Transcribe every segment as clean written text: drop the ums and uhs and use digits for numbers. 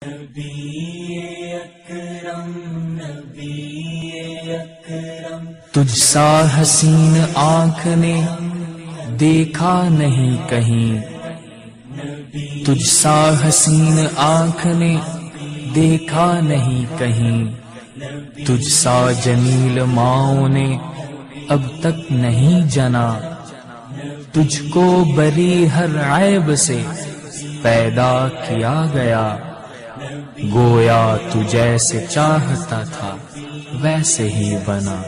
نبی اکرم نبی اکرم تجھ سا حسین آنکھ نے دیکھا نہیں کہیں، تجھ سا حسین آنکھ نے دیکھا نہیں کہیں، تجھ سا جمیل ماؤں نے اب تک نہیں جنا، تجھ کو بری ہر عیب سے پیدا کیا گیا، گویا تو جیسے چاہتا تھا ویسے ہی بنا۔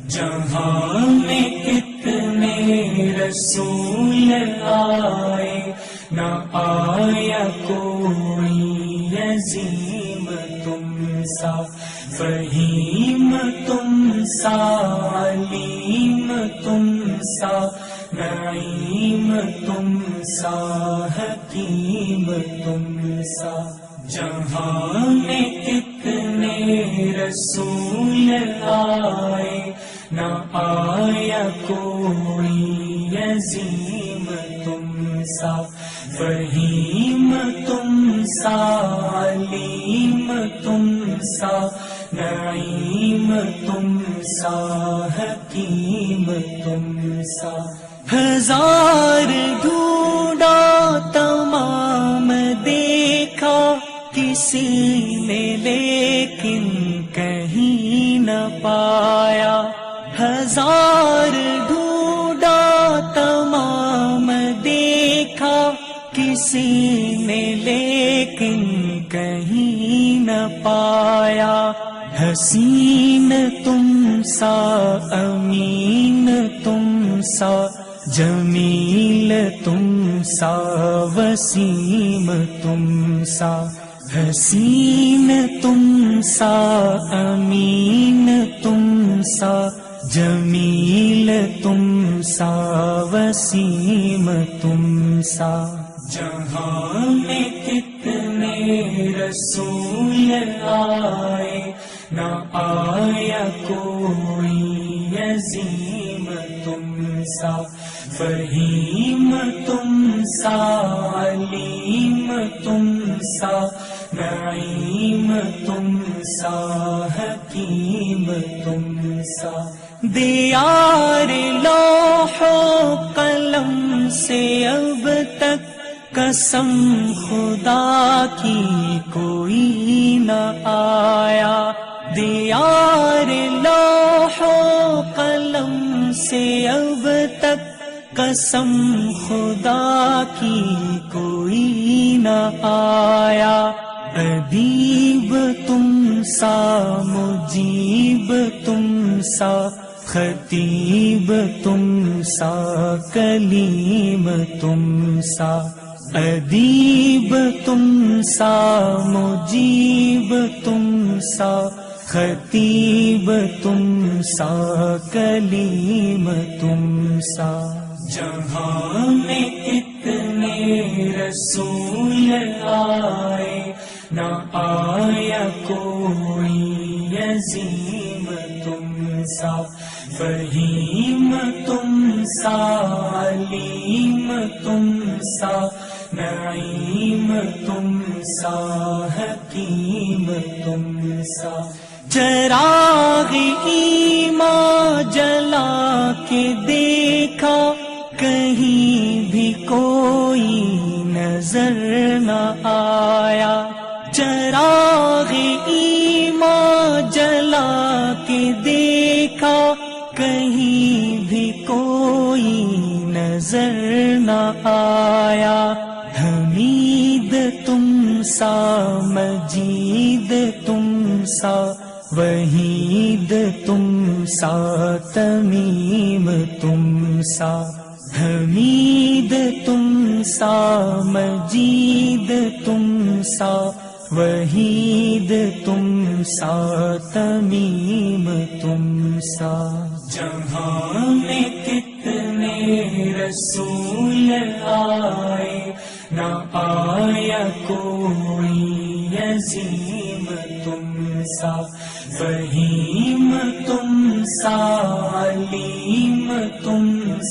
جہاں میں کتنے رسول آئے، نہ آیا کوئی عظیم تم سا، فہیم تم سا، علیم تم سا، نعیم تم سا، حکیم تم سا۔ جہاں میں کتنے رسول آئے، نہ آیا کوئی عظیم تم سا، فہیم تم سا، علیم تم سا، نعیم تم سا، حکیم تم سا۔ ہزار ڈھونڈا تمام دیکھا کسی نے لیکن کہیں نہ پایا، ہزار ڈھونڈا تمام دیکھا کسی نے لیکن کہیں نہ پایا، حسین تم سا، امین تم سا، جمیل تم سا، وسیم تم سا، حسین تم سا، امین تم سا، جمیل تم سا، وسیم تم سا۔ جہاں میں کتنے رسول آئے، نہ آیا کوئی عظیم تم سا، فہیم تم سا، علیم تم سا، نعیم تم سا، حکیم تم سا۔ دیار لوح و قلم سے اب تک قسم خدا کی کوئی نہ آیا، دیار لوح و قلم سے اب تک قسم خدا کی کوئی نہ آیا، ادیب تم سا، مجیب تم سا، خطیب تم سا، کلیم تم سا، ادیب تم سا، مجیب تم سا، خطیب تم سا، کلیم تم سا۔ جہاں میں کتنے رسول آئے، نہ آیا کوئی عظیم تم سا، فہیم تم سا، علیم تم سا، نعیم تم سا، حکیم تم سا۔ چراغ ایمان جلا کے دیکھا، کہیں بھی کوئی نظر نہ آیا، چراغ ایمان جلا کے دیکھا، کہیں بھی کوئی نظر نہ آیا، حمید تم سا، مجید تم سا، وحید تم سا، تمیم تم سا، حمید تم سا، مجید تم سا، وحید تم سا، تمیم تم سا۔ جہاں میں کتنے رسول آئے، نہ آیا کوئی عظیم تم سا، فہیم تم سا، علیم تم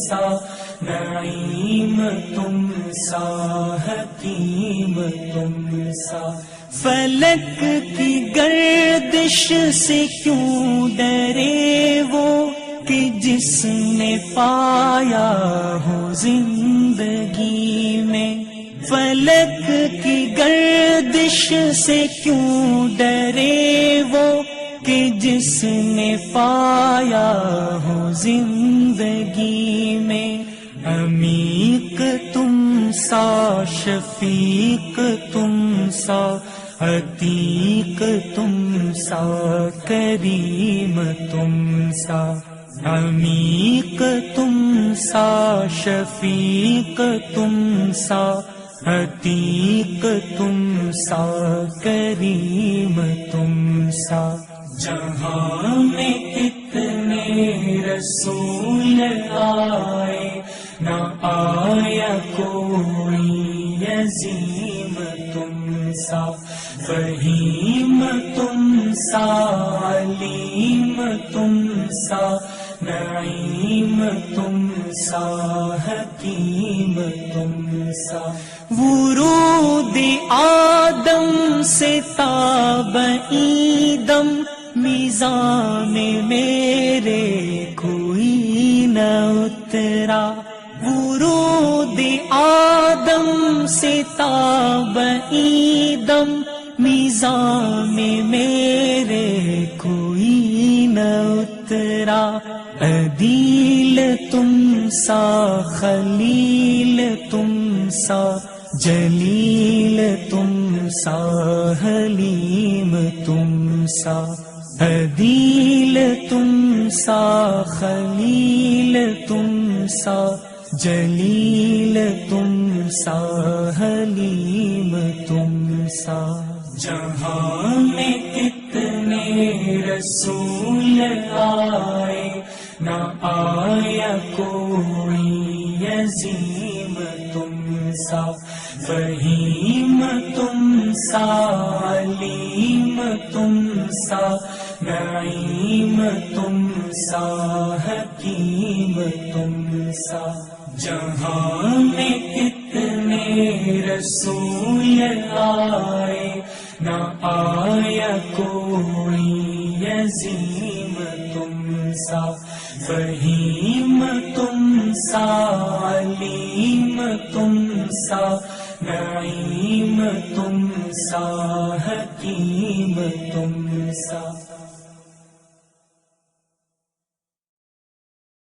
سا، نعیم تم سا حکیم تم سا فلک کی گردش سے کیوں ڈرے وہ کہ جس نے پایا ہو زندگی میں فلک کی گردش سے کیوں ڈرے وہ کہ جس نے پایا ہو زندگی میں عمیق تم سا شفیق تم سا عتیق تم سا کریم تم سا عمیق تم سا شفیق تم سا عتیق تم سا کریم تم سا جہاں میں کتنے رسول آئے نہ آیا کوئی عظیم تم سا فہیم تم سا علیم تم سا نعیم تم سا حکیم تم سا ورود آدم سے تاب ایدم میزان میں میرے کوئی نہ اترا ورود آدم سے تاب ایدم میزان میں میرے کوئی نہ اترا عدیل تم سا خلیل تم سا جلیل تم سا حلیم تم سا عدیل تم سا خلیل تم سا جلیل تم سا حلیم تم سا جہاں میں کتنے رسول آئے نہ آیا کوئی عظیم تم سا فہیم تم سا علیم تم سا نعیم تم سا حکیم تم سا جہاں میں کتنے رسول آئے نہ آیا کوئی عظیم تم سا فہیم تم سا علیم تم سا نعیم تم سا حکیم تم سا